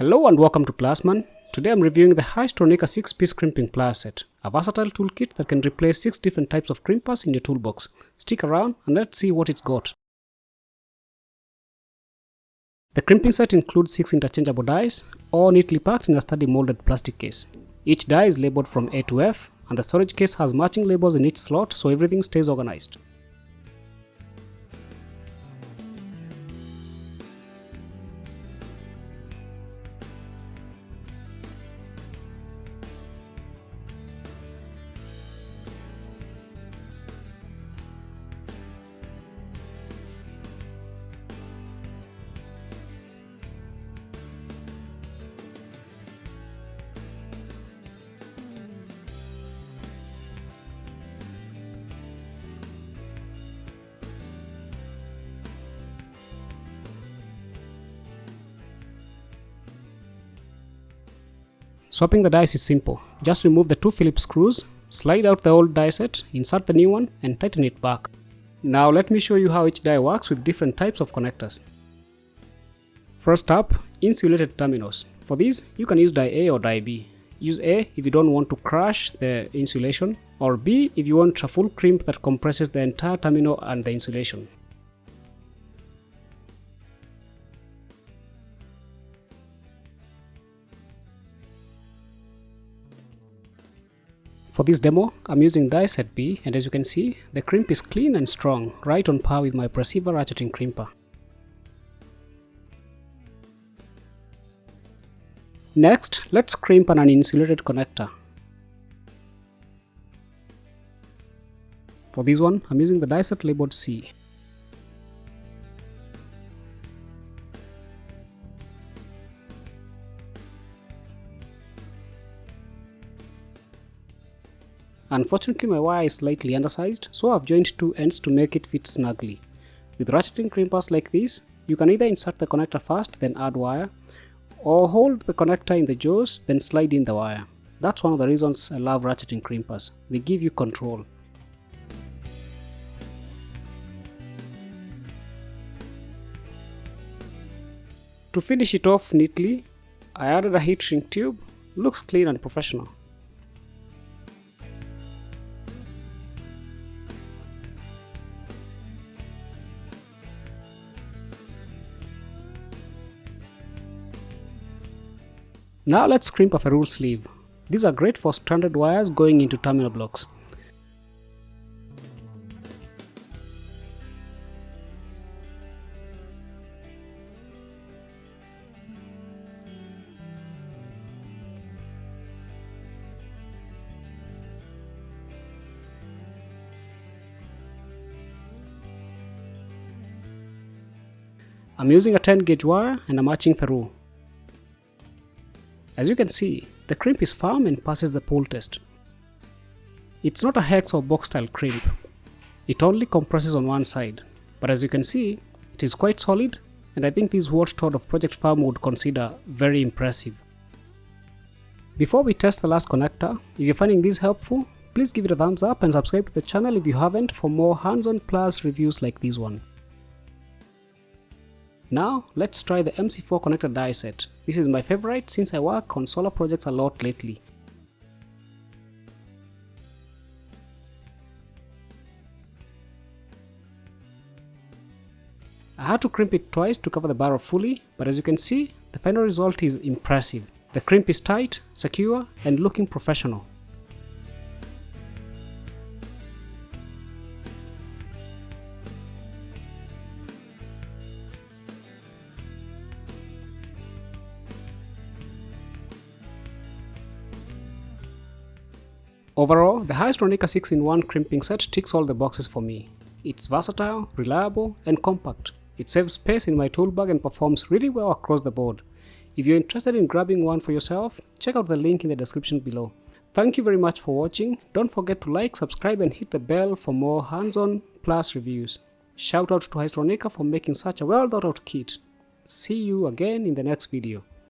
Hello and welcome to Pliersman. Today I'm reviewing the Haisstronica 6-piece crimping plier set, a versatile toolkit that can replace 6 different types of crimpers in your toolbox. Stick around and let's see what it's got. The crimping set includes 6 interchangeable dies, all neatly packed in a sturdy molded plastic case. Each die is labeled from A to F, and the storage case has matching labels in each slot so everything stays organized. Swapping the dies is simple. Just remove the 2 Phillips screws, slide out the old die set, insert the new one and tighten it back. Now let me show you how each die works with different types of connectors. First up, insulated terminals. For these, you can use die A or die B. Use A if you don't want to crash the insulation, or B if you want a full crimp that compresses the entire terminal and the insulation. For this demo, I'm using die set B, and as you can see, the crimp is clean and strong, right on par with my Preciva ratcheting crimper. Next, let's crimp an uninsulated connector. For this one, I'm using the die set labeled C. Unfortunately, my wire is slightly undersized, so I've joined 2 ends to make it fit snugly. With ratcheting crimpers like this, you can either insert the connector first, then add wire, or hold the connector in the jaws, then slide in the wire. That's one of the reasons I love ratcheting crimpers. They give you control. To finish it off neatly, I added a heat shrink tube. Looks clean and professional. Now let's crimp a ferrule sleeve. These are great for stranded wires going into terminal blocks. I'm using a 10 gauge wire and a matching ferrule. As you can see, the crimp is firm and passes the pull test. It's not a hex or box style crimp. It only compresses on one side, but as you can see, it is quite solid, and I think this is what Todd of Project Farm would consider very impressive. Before we test the last connector, if you're finding this helpful, please give it a thumbs up and subscribe to the channel if you haven't for more hands-on pliers reviews like this one. Now, let's try the MC4 connector die set. This is my favorite since I work on solar projects a lot lately. I had to crimp it twice to cover the barrel fully, but as you can see, the final result is impressive. The crimp is tight, secure, and looking professional. Overall, the Haisstronica 6-in-1 crimping set ticks all the boxes for me. It's versatile, reliable, and compact. It saves space in my tool bag and performs really well across the board. If you're interested in grabbing one for yourself, check out the link in the description below. Thank you very much for watching. Don't forget to like, subscribe, and hit the bell for more hands-on pliers reviews. Shout out to Haisstronica for making such a well thought out kit. See you again in the next video.